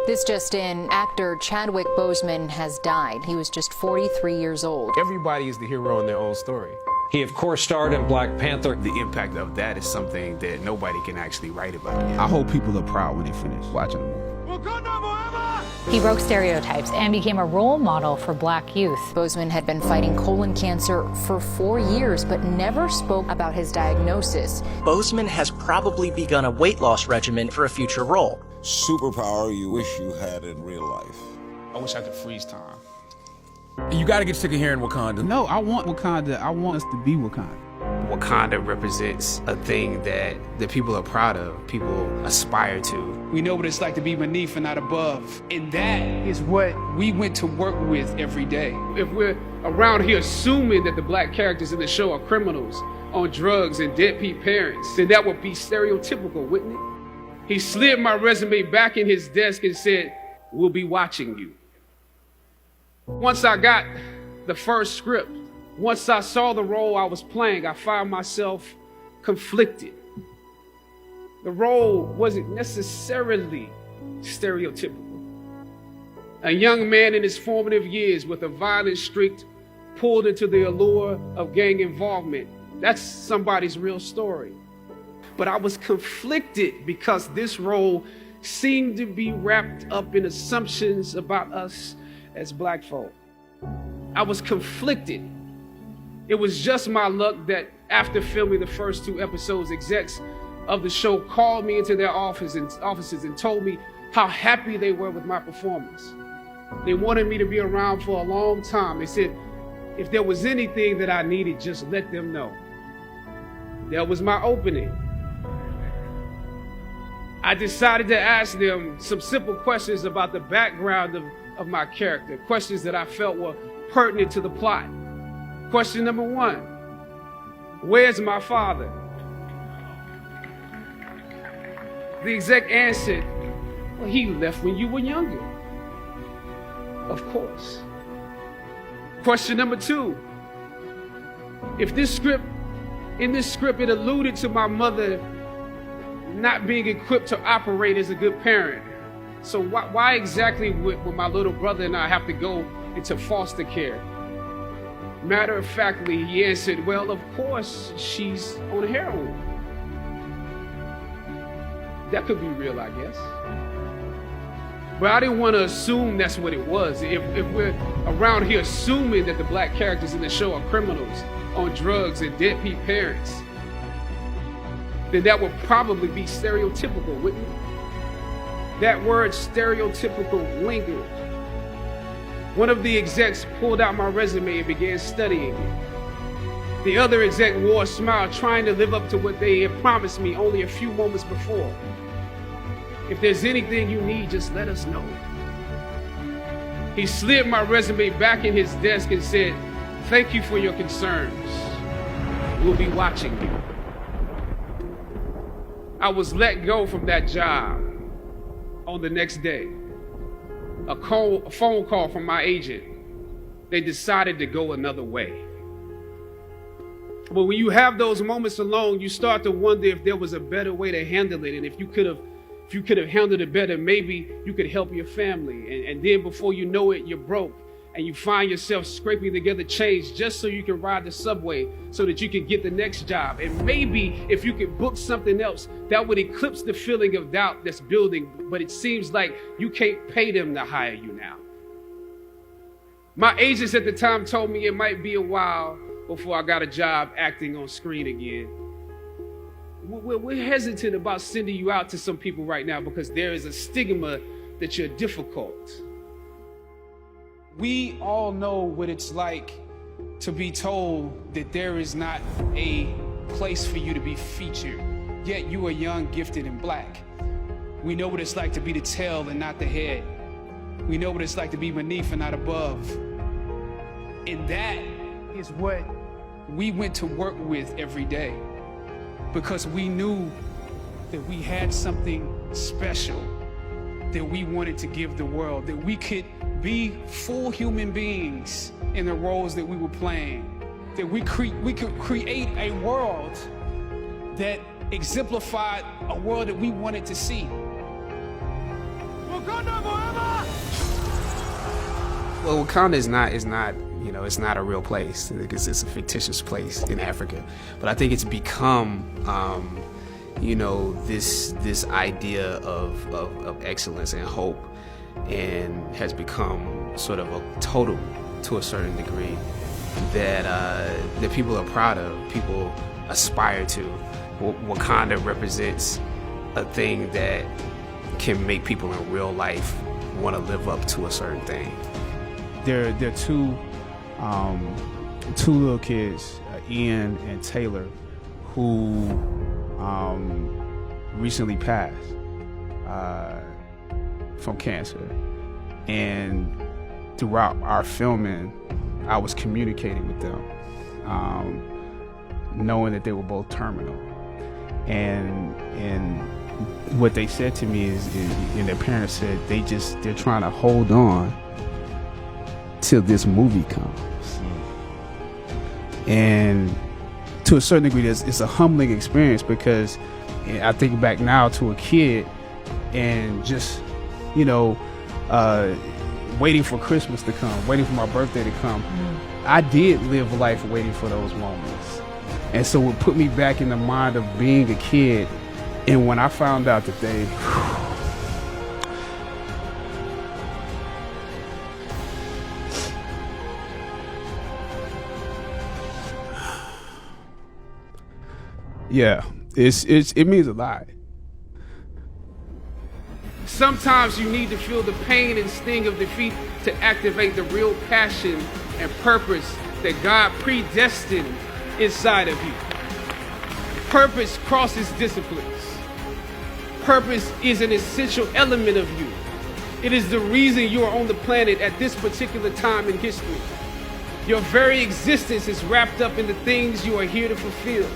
This just in, actor Chadwick Boseman has died. He was just 43 years old. Everybody is the hero in their own story. He, of course, starred in Black Panther. The impact of that is something that nobody can actually write about. I hope people are proud when they finish watching the movie. He broke stereotypes and became a role model for Black youth. Boseman had been fighting colon cancer for 4 years, but never spoke about his diagnosis. Boseman has probably begun a weight loss regimen for a future role. Superpower you wish you had in real life. I wish I could freeze time. You gotta get sick of hearing Wakanda. No, I want Wakanda. I want us to be Wakanda. Wakanda represents a thing that people are proud of, people aspire to. We know what it's like to be beneath and not above. And that is what we went to work with every day. If we're around here assuming that the black characters in the show are criminals on drugs and deadbeat parents, then that would be stereotypical, wouldn't it? He slid my resume back in his desk and said, "We'll be watching you." Once I got the first script, once I saw the role I was playing, I found myself conflicted. The role wasn't necessarily stereotypical. A young man in his formative years with a violent streak pulled into the allure of gang involvement. That's somebody's real story. But I was conflicted because this role seemed to be wrapped up in assumptions about us as black folk. I was conflicted. It was just my luck that after filming the first 2 episodes, execs of the show called me into their offices and told me how happy they were with my performance. They wanted me to be around for a long time. They said, if there was anything that I needed, just let them know. That was my opening. I decided to ask them some simple questions about the background of my character, questions that I felt were pertinent to the plot. Question number 1, where's my father? The exec answered, well, he left when you were younger. Of course. Question number 2, in this script it alluded to my mother not being equipped to operate as a good parent. So why exactly would my little brother and I have to go into foster care? Matter of factly, he answered, well, of course, she's on heroin. That could be real, I guess. But I didn't want to assume that's what it was. If we're around here assuming that the black characters in the show are criminals on drugs and deadbeat parents, then that would probably be stereotypical, wouldn't it? That word stereotypical lingered. One of the execs pulled out my resume and began studying it. The other exec wore a smile, trying to live up to what they had promised me only a few moments before. If there's anything you need, just let us know. He slid my resume back in his desk and said, thank you for your concerns. We'll be watching you. I was let go from that job on the next day. A phone call from my agent. They decided to go another way. But when you have those moments alone, you start to wonder if there was a better way to handle it. And if you could have handled it better, maybe you could help your family. And then before you know it, you're broke. And you find yourself scraping together change just so you can ride the subway so that you can get the next job. And maybe if you could book something else, that would eclipse the feeling of doubt that's building. But it seems like you can't pay them to hire you now. My agents at the time told me it might be a while before I got a job acting on screen again. We're hesitant about sending you out to some people right now because there is a stigma that you're difficult. We all know what it's like to be told that there is not a place for you to be featured, yet you are young, gifted, and black. We know what it's like to be the tail and not the head. We know what it's like to be beneath and not above. And that is what we went to work with every day because we knew that we had something special that we wanted to give the world, that we could be full human beings in the roles that we were playing, that we could create a world that exemplified a world that we wanted to see. Well, Wakanda is not, you know, it's not a real place. It's a fictitious place in Africa. But I think it's become, you know, this idea of excellence and hope, and has become sort of a totem to a certain degree that people are proud of, people aspire to. Wakanda represents a thing that can make people in real life want to live up to a certain thing. There are two little kids, Ian and Taylor, who recently passed from cancer. And throughout our filming, I was communicating with them, knowing that they were both terminal. And what they said to me is, and their parents said, they're trying to hold on till this movie comes. And to a certain degree, it's a humbling experience, because I think back now to a kid and just, you know, waiting for Christmas to come, waiting for my birthday to come. I did live life waiting for those moments. And so it put me back in the mind of being a kid. And when I found out that they, yeah, it means a lot. Sometimes you need to feel the pain and sting of defeat to activate the real passion and purpose that God predestined inside of you. Purpose crosses disciplines. Purpose is an essential element of you. It is the reason you are on the planet at this particular time in history. Your very existence is wrapped up in the things you are here to fulfill.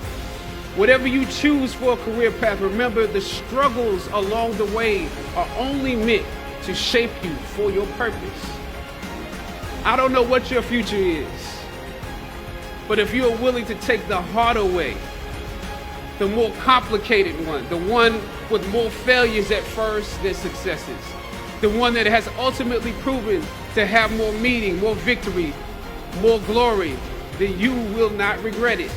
Whatever you choose for a career path, remember the struggles along the way are only meant to shape you for your purpose. I don't know what your future is, but if you are willing to take the harder way, the more complicated one, the one with more failures at first than successes, the one that has ultimately proven to have more meaning, more victory, more glory, then you will not regret it.